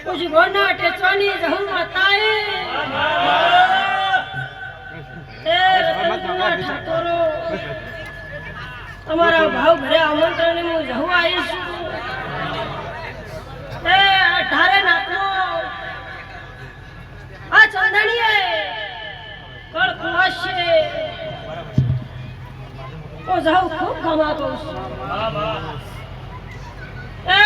कुछ गोना टेचवानी जहूं बताए ઠાકોરો તમારા ભાવ ભરે આમંત્રણ હું જહું આવીશ એ 18 નાખો આ ચાંદણીએ કળ ખુલાશે ઓ જાઉં ખૂબ કમાતો એ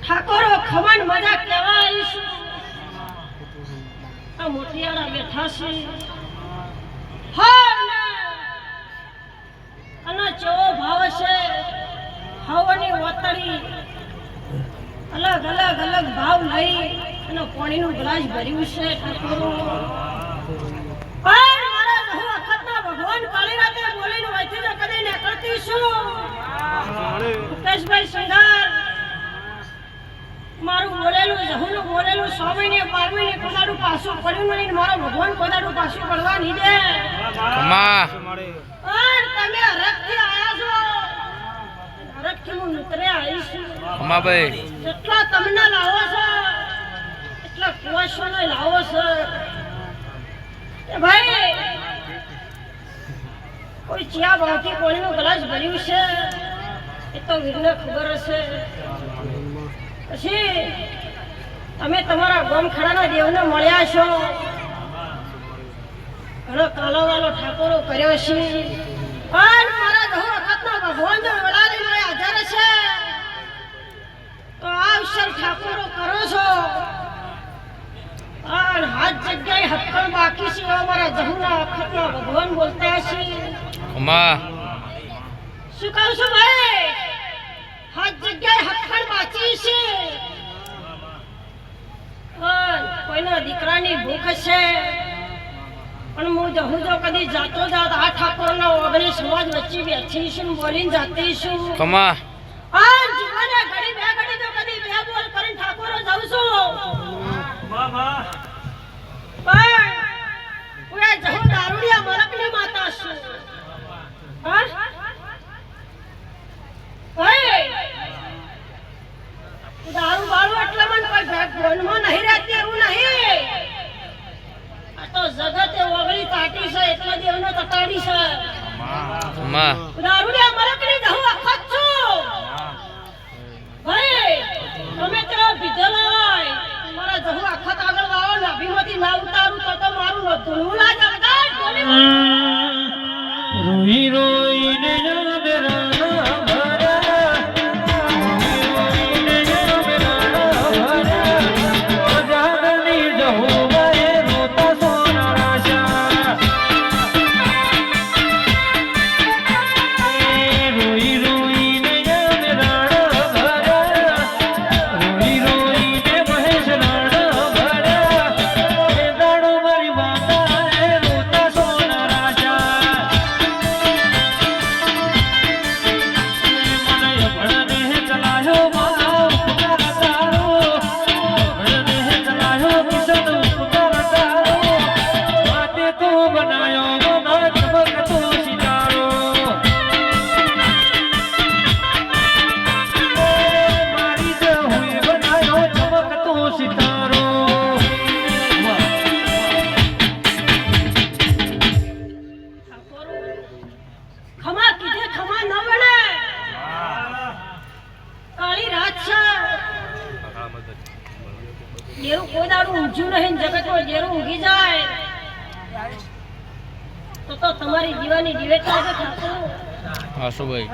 ઠાકોરો ખમણ મજા કેવા આવીશ આ મોટિયાળા બેઠા છે અને ચેવો ભાવ છે હવાની વતડી અલગ અલગ અલગ ભાવ લઈ અને પાણીનું ગ્લાસ ભર્યું છે ઠાકોરો પણ મારા બહુ વખતના ભગવાન કાળી રાતે બોલીને વાંચી તો કદી નીકળતી છું મુકેશભાઈ શિંગાર મારું બોલેલું જહુનું બોલેલું 6 મહિને 12 મહિને કોદાડું પાછું પડ્યું નહીં મારો ભગવાન કોદાડું પાછું પડવા નહીં દે અમ્મા પણ તમે હરખથી આયા છો હરખથી હું ઉતરે આવી છું અમ્મા ભાઈ જેટલા તમને લાવો છો એટલા કુવાશોને લાવો છો એ ભાઈ કોઈ ચિયા ભાવથી કોઈનું ગ્લાસ ભર્યું છે એ તો વીરને ખબર હશે પછી તમે તમારા ગોમખાડાના દેવને મળ્યા છો ઘણો કાલોવાલો ઠાકોરો કર્યો છે પણ મારા બહુ વખતના ભગવાન જો વડારી મને હાજર છે તો આ અવસર ઠાકોરો કરો છો અને હાથ જગ્યાએ હક્કલ બાકી છે અમારા જહુના વખતના ભગવાન બોલતા છે અમ્મા શું કહું છું ભાઈ હાથ જગ્યાએ હક્કલ બાકી છે કોઈના દીકરાની ભૂખ છે પણ હું જહું જો કદી જાતો જાત આ ઠાકોરના ઓગણી સમાજ વચ્ચે બેઠી છું બોલીને જાતી છું કમા આ જીવને ઘડી બે ઘડી તો કદી બે બોલ કરીને ઠાકોરો જાઉં છું પણ કોઈ જહું દારૂડિયા મલકની માતા છું હા દારૂ બાળું એટલે મને કોઈ ભગવાનમાં નહીં રહેતી એવું નહીં આ તો જગતે ઓગળી તાટી છે એટલે દેવને તટાડી છે અમ્મા દારૂડિયા મલકની જહું અખત છું ભાઈ તમે ત્યાં પીધેલો હોય મારા જહું અખત આગળ વાવો નાભીમાંથી ના ઉતારું તો મારું ધૂળું ના જગતા રોઈ રોઈને મેરા જેરું કોઈ દાડું ઊંઘ્યું નહીં જગતમાં જેરું ઊંઘી જાય તો તમારી દીવાની દિવેટા છે ઠાકોર હાસુ ભાઈ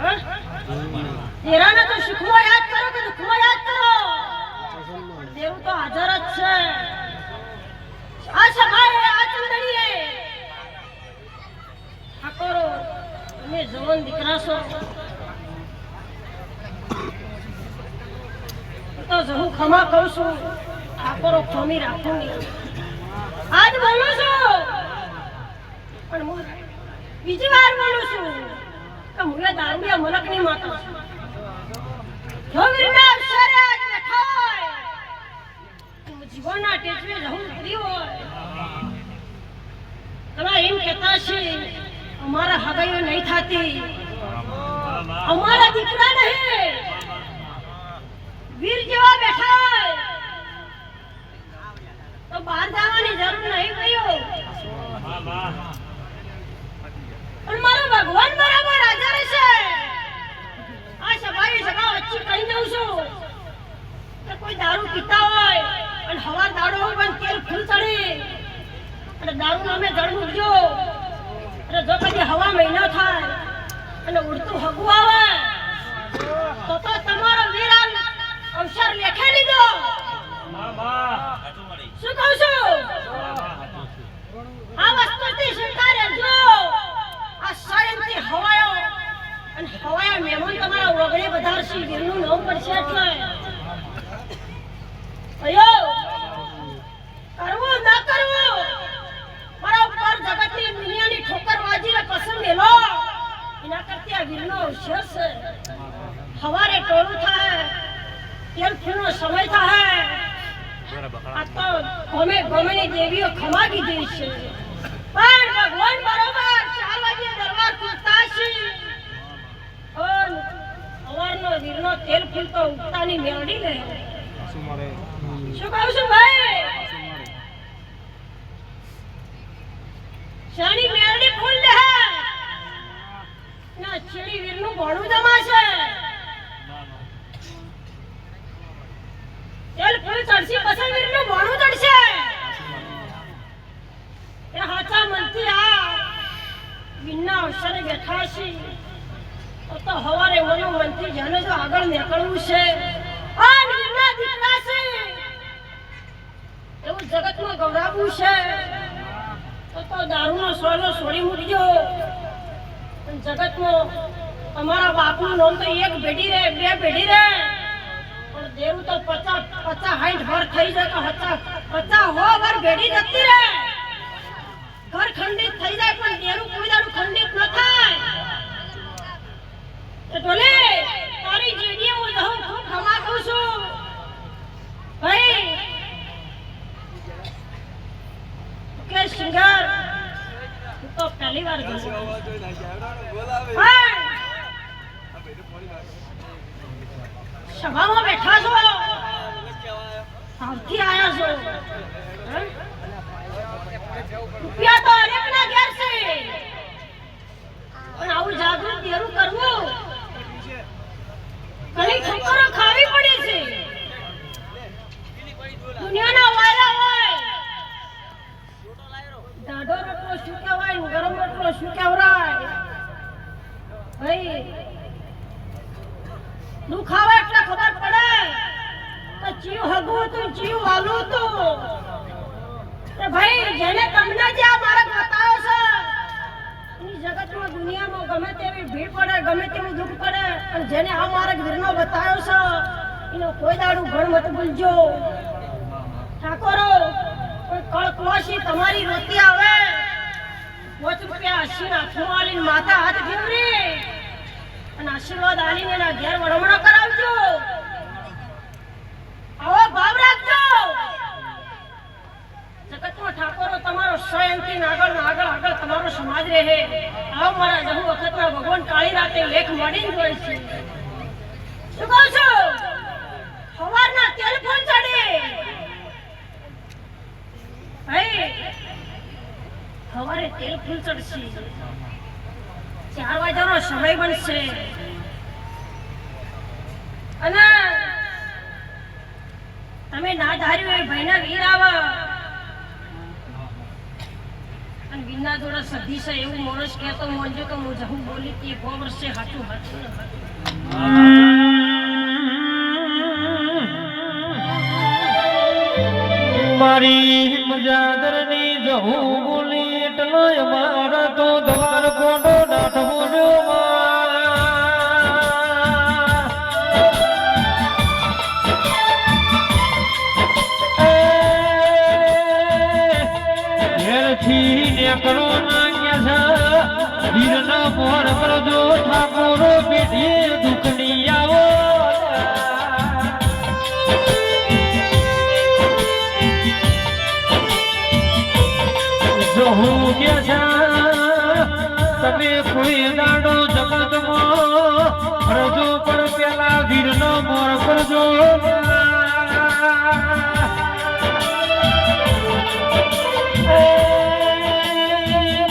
તેરાને તો સુખમાં યાદ કરો કે દુઃખમાં યાદ કરો દેવું તો હાજર જ છે આ સભાએ આ ચંદડીએ ઠાકોરો તમે જવાન દીકરા છો તો હું ખમા કહું છું ઠાકોરો ખમી રાખું આજ બોલું છું પણ હું બીજી વાર બોલું છું કે હું દારૂડિયા મલકની માતા છું જો વીરના અવસરે આજ બેઠા હોય જીવનના ટેચવે રહું ઉતરી હોય તમે કહેતા છે અમારા હગાઈઓ નહીં થતી, અમારા દીકરા નહીં વીર જેવા બેઠા તો બહાર જવાની જરૂર નહીં ગયો. પણ મારો ભગવાન બરાબર હાજર છે. આ સભાની સભા વચ્ચે કહી દઉં છું કે કોઈ દારૂ પીતા હોય અને હવા દાડો હોય પણ તેલ ફૂલ ચડી અને દારૂ નામે જળ મૂકજો અને જો કદી હવા મહિનો થાય અને ઉડતું હગું આવે તો તમારો વીર અવસર લેખે લીધો. શું કહું છું? આ વસ્તુથી શંકા રહેજો. આ સાયંતી હવાયો અને હવાયા મહેમાન તમારા ઓગણે વધારશી વીરનું નામ પડશે એટલે અયો કરવું ના કરવું મારા ઉપર જગતની દુનિયાની ઠોકર વાજીને પસંદ મેલો એના કરતી આ વીરનો અવસર છે. હવારે ટોળું થાય તેલ ફૂલનો સમય થાય આ તો ગમેની દેવીઓ ખમા કીધી છે. પણ ભગવાન બરોબર 4 વાગે દરબાર ખુલતા છે. સવારનો વીરનો તેલ ફૂલ તો ઉગતાની મેળડી લે. શું કહું છું ભાઈ? શાની મેળડી ફૂલ લે ના છેડી વીરનું ભણું જમાશે. તેલ ફૂલ ચડશે પછી વીરનું ભણું ચડશે. એ હાચા મનથી આ વીરના અવસરે બેઠા છે તો હવારે મનથી જાણે જો આગળ નીકળવું છે. આ વીરના દીકરા છે એવું જગતમાં ગૌરાવવું છે તો દારૂનો સોલો છોડી મૂકજો. જગતમાં તમારા બાપનું નામ તો એક પેઢી રહે, 2 પેઢી રહે, પણ દેરું તો 50 60 વર થઈ જાય તો 50 વર પેઢી જતી રહે. ઘર ખંડિત થઈ જાય પણ દેરું કોઈ દાડું ખંડિત ન થાય. તો ઢોલે તારી જેડીએ હું રહું ખૂબ ખમા કહું છું ભાઈ કે સિંગર તો પહેલી વાર જોઉં. સભામાં બેઠા છો સાવથી આયા છો. રૂપિયા તો હરેકના ઘેર છે પણ આવું જાગૃત દેરું કરવું ઘણી ઠોકરો ખાવી પડી છે. દુનિયાના વાયરા હોય દાઢો રોટલો શું કહેવાય ને ગરમ રોટલો શું કહેવાય ભાઈ. દુઃખ આવે એટલે ખબર પડે કે જીવ હગું હતું જીવ વાલું હતું. ભાઈ જેને તમને જે આ માર્ગ બતાવ્યો છે એની જગતમાં દુનિયામાં ગમે તેવી ભીડ પડે ગમે તેવું દુઃખ પડે પણ જેને આ માર્ગ વીરનો બતાવ્યો છે એનો કોઈ દાડું ઘણ મત ભૂલજો. ઠાકોરો કોઈ કળકવાસી તમારી રોતી આવે 5 રૂપિયા 80 હાથમાં આલીને માથા હાથ ફેરવી અને આશીર્વાદ આલીને એના ઘેર વળમણો કરાવજો. આવો ભાવ રાખજો. જગતમાં ઠાકોરો તમારો સ્વયંથી આગળ તમારો સમાજ રહે. આવો મારા જહુ વખતના ભગવાન કાળી રાતે લેખ મળીને જોઈ છે. શું કહું છું? સવારના તેલ ફૂલ ચડે ભાઈ સવારે તેલ ફૂલ ચડશે 4 વાગ્યાનો સમય બનશે અને તમે ના ધાર્યું એ ભાઈના વીર આવે અને વીરના જોડે સધી છે એવું માણસ કહેતો મોંજો કે હું જહું બોલી તે 100 વર્ષે હાચું મારી મજાદરની જહું બોલી એટલો મારા તો દ્વાર કોડો દાઠવો જો ઘેરથી નેકળો નાગ્યા છે વીરના મોર કરજો ઠાકોરો પેઢીએ દુઃખની આવો હું કે છે તમે કોઈ દાડો જગતમાં ફરજો પણ પેલા વીરનો મોર કરજો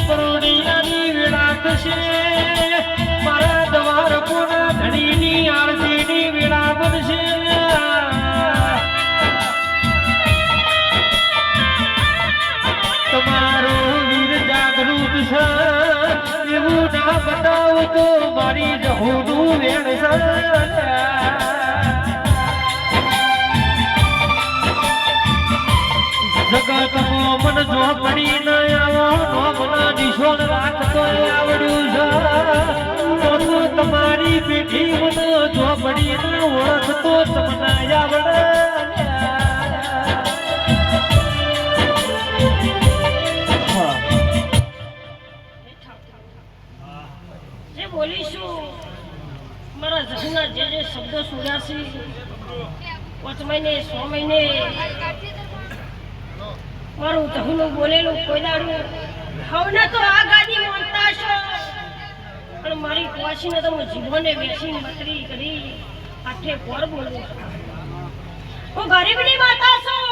પરોડિયાની વેળા થશે મારા દ્વારકોના ધણીની આરતીની વેળા બનશે તમારો વીર જાગૃત છે એવું ના બતાવો તો મારી જહોનું વેણ છે જગતમાં મન ઝોપડી ન આવો નોમના નિશોન રાખતો આવડ્યું છે તો તમારી પેઢી મન ઝોપડી ન ઓળખતો તમને આવડે બોલીશું મારા જહના જે શબ્દો સુરાશી 5 મહિને 6 મહિને મારું જહનું બોલેલું કોઈ દાડું હવે તો આ ગાદી માનતા છો પણ મારી કુવાસીને તો હું જીવોને વેચીને મતરી કરી આઠે પોર બોલું હું ગરીબની માતા છું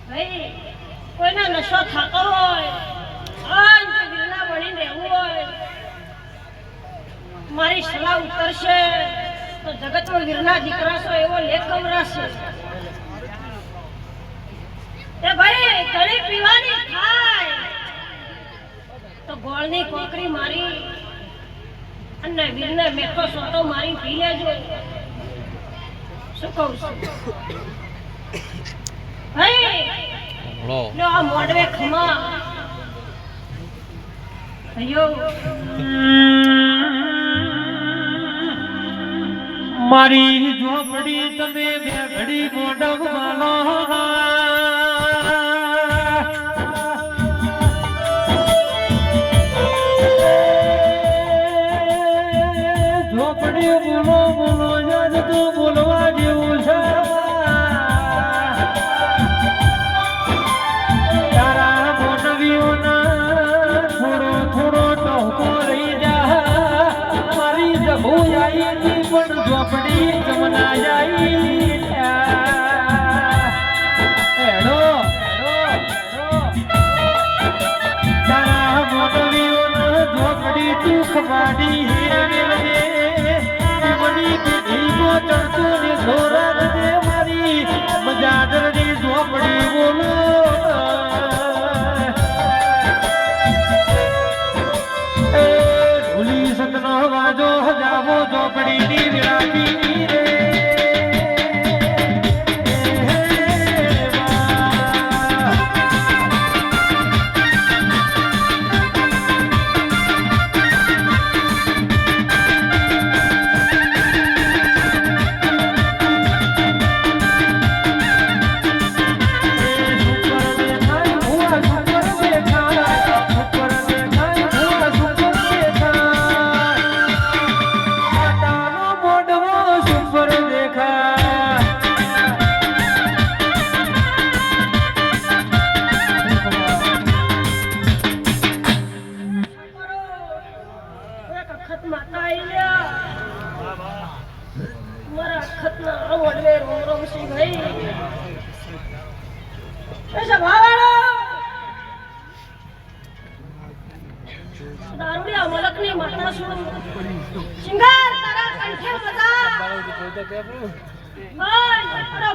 ભાઈ કોઈના નશો થતો હોય મારી સલાહ ઉતરશે તો જગતમાં વીરના દીકરા છો એવો લેખ કવરાશે એ ભાઈ ઘણી પીવાની થાય તો ગોળની કોકરી મારી અને વીરને મેઠો સોટો મારી પી લેજો શું કહું છું ભાઈ લો આ મોડવે ખમા અયો મારી ઝોપડી તમે બે ઘડી મોઢમ માનો ઝોપડી બોલો બોલો યાદ તો બોલવા જેવું છે તારા મોનવીઓના થોડો થોડો ટોકો રહી જા મારી જભુયાઈ પણ ઝોપડી જમના જાય એડો તારા મોનવીઓના ઝોપડી તું ખવાડી હેરવે મની પીઠીમાં ચડતો ને ધોરા દે મારી મજાદરની ઝોપડી બોલો ઢોલી સતનો વાજો જાવો ઝોપડીની વિરાતી રે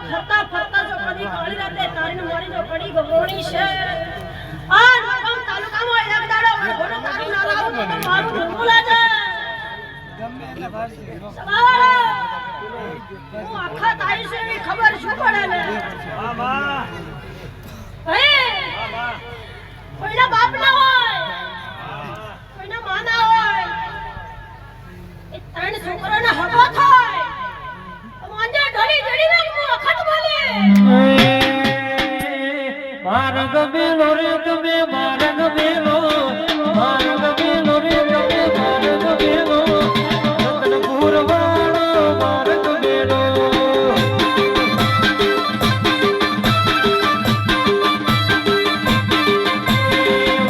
ફરતા ફરતા જો કદી કાળી રાતે તારીને મારી જો પડી ગવરોણી છે આ નોકમ તાલુકામાં એક દાડો ઘોડો તારી ના લાવું તો મારું જન્મ લાગે ગમે એટલે ભાષી હું આખા તારી છે એની ખબર શું પડે ને વાહ વાહ હે વાહ વાહ કોઈના બાપ ના હોય કોઈના મા ના હોય એ ત્રણ છોકરાના હગો થાય મંજે ઢળી જડી ને હું વખત બોલે માર્ગ બેલો રે તમે માર્ગ બેલો માર્ગ બેલો રે તમે માર્ગ બેલો રતનપુર વાળો માર્ગ બેલો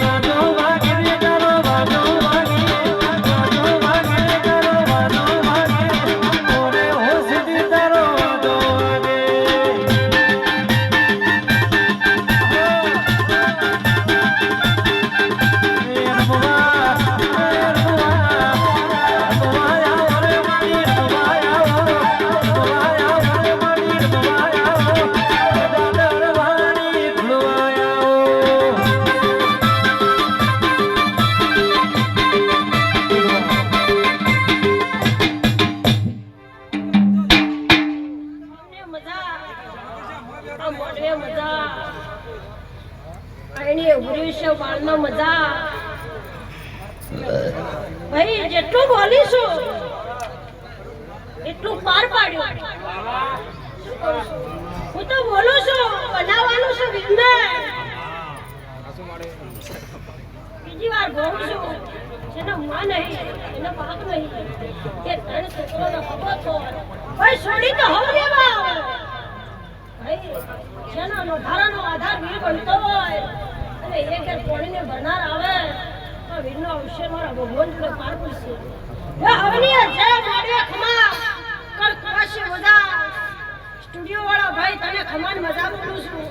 વાજો વાગરે એ ઉભર્યું છે બાળનો મજા ભાઈ જેટલું બોલીશું એટલું પાર પાડ્યું શું કરું છું? હું તો બોલું છું બનાવવાનું છે બિઝનેસ બીજી વાર બોલું છું જેનો માં નહીં એનો બાપ નહીં એ ત્રણ છોકરોનો હબો થોડ ભાઈ છોડી તો હવ દેવા આવે ભાઈ જેનો નોધારાનો આધાર વીર બનતો હોય અને એ ઘેર પોણીને ભરનાર આવે તો વીરનો અવશ્ય મારા ભગવાન જોડે પાર પડશે હે હવની જય માડવે ખમા કર કરાશે મજા સ્ટુડિયો વાળા ભાઈ તને ખમાન મજા બોલું છું